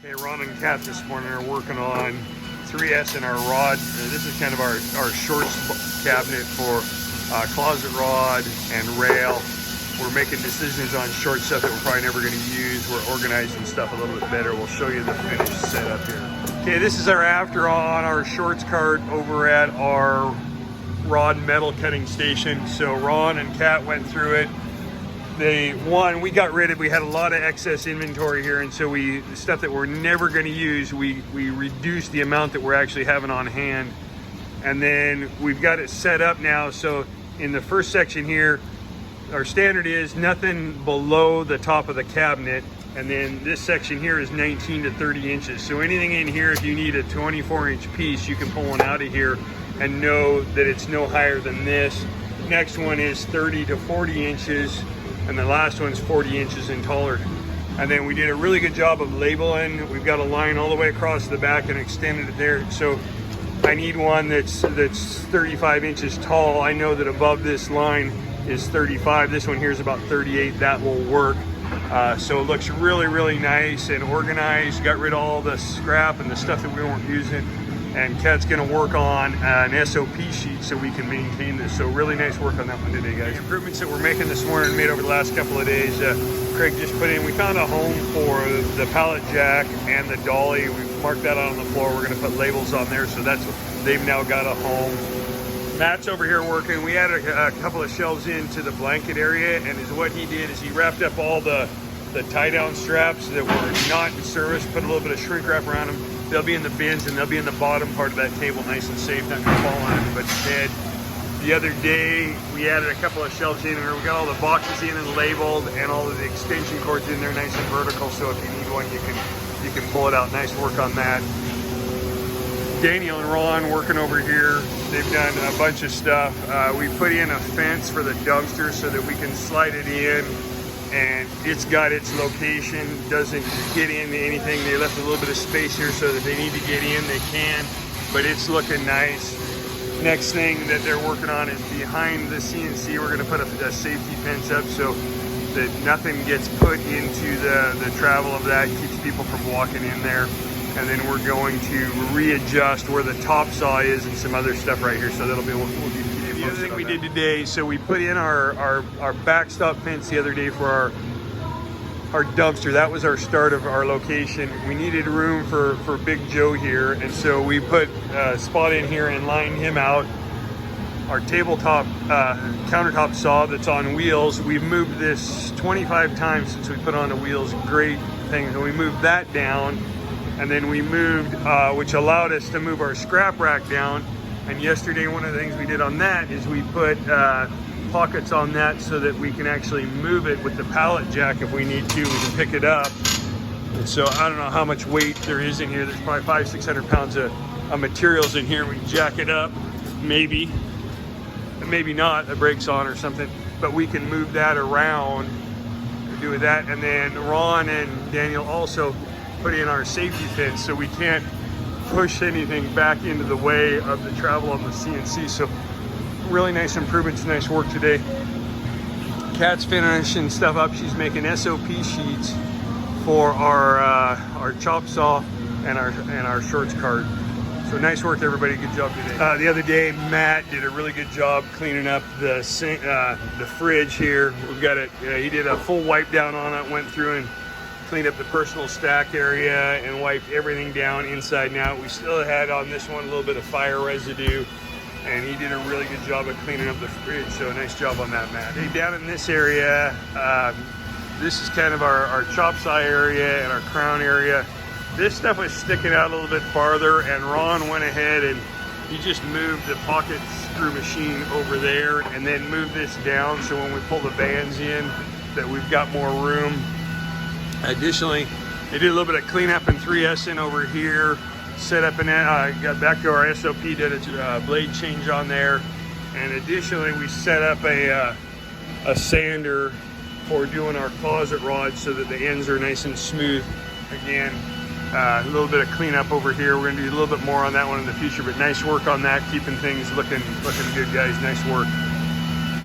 Hey, Ron and Kat this morning are working on 3S in our rod. This is kind of our shorts cabinet for closet rod and rail. We're making decisions on short stuff that we're probably never going to use. We're organizing stuff a little bit better. We'll show you the finished setup here. Okay, this is our after on our shorts cart over at our rod metal cutting station. So Ron and Kat went through it. We got rid of, we had a lot of excess inventory here, and so the stuff that we're never going to use, we reduced the amount that we're actually having on hand. And then we've got it set up now. So in the first section here, our standard is nothing below the top of the cabinet. And then this section here is 19 to 30 inches. So anything in here, if you need a 24-inch piece, you can pull one out of here and know that it's no higher than this. Next one is 30 to 40 inches. And the last one's 40 inches and taller. And then we did a really good job of labeling. We've got a line all the way across the back and extended it there. So I need one that's 35 inches tall. I know that above this line is 35. This one here is about 38. That will work. So it looks really, really nice and organized. Got rid of all the scrap and the stuff that we weren't using. And Kat's gonna work on an SOP sheet so we can maintain this. So really nice work on that one today, guys. The improvements that we're making this morning, made over the last couple of days, Craig just put in, we found a home for the pallet jack and the dolly. We've marked that out on the floor. We're gonna put labels on there, so they've now got a home. Matt's over here working. We added a couple of shelves into the blanket area, and what he did is he wrapped up all the tie-down straps that were not in service, put a little bit of shrink wrap around them. They'll be in the bins, and they'll be in the bottom part of that table, nice and safe, not gonna fall on anybody's head. The other day, we added a couple of shelves in where we got all the boxes in and labeled, and all of the extension cords in there, nice and vertical. So if you need one, you can pull it out. Nice work on that. Daniel and Ron working over here. They've done a bunch of stuff. We put in a fence for the dumpster so that we can slide it in. And it's got its location, doesn't get into anything. They left a little bit of space here so that if they need to get in, they can, but it's looking nice. Next thing that they're working on is behind the CNC, we're gonna put a safety fence up so that nothing gets put into the travel of that, keeps people from walking in there. And then we're going to readjust where the top saw is and some other stuff right here, so that'll be, we'll be the other thing we did today, so we put in our backstop fence the other day for our dumpster. That was our start of our location. We needed room for Big Joe here, and so we put a spot in here and lined him out. Our tabletop countertop saw that's on wheels, we've moved this 25 times since we put on the wheels. Great thing. So we moved that down, and then we moved, which allowed us to move our scrap rack down. And yesterday, one of the things we did on that is we put pockets on that so that we can actually move it with the pallet jack if we need to. We can pick it up. And so I don't know how much weight there is in here. There's probably 500-600 pounds of materials in here. We can jack it up, maybe not, the brakes on or something, but we can move that around and do with that. And then Ron and Daniel also put in our safety fence so we can't push anything back into the way of the travel on the CNC. So really nice improvements, nice work today. Kat's finishing stuff up. She's making SOP sheets for our chop saw and our shorts cart. So nice work, everybody. Good job today. The other day, Matt did a really good job cleaning up the fridge here. We've got it. He did a full wipe down on it. Went through and cleaned up the personal stack area and wiped everything down inside and out. We still had on this one a little bit of fire residue, and he did a really good job of cleaning up the fridge. So nice job on that, Matt. Hey, down in this area, this is kind of our chop saw area and our crown area. This stuff was sticking out a little bit farther, and Ron went ahead and he just moved the pocket screw machine over there and then moved this down so when we pull the vans in that we've got more room. Additionally, they did a little bit of cleanup and 3S over here, set up got back to our SOP, did a blade change on there, and additionally we set up a sander for doing our closet rods so that the ends are nice and smooth. Again, a little bit of cleanup over here. We're gonna do a little bit more on that one in the future, but nice work on that, keeping things looking good, guys. Nice work.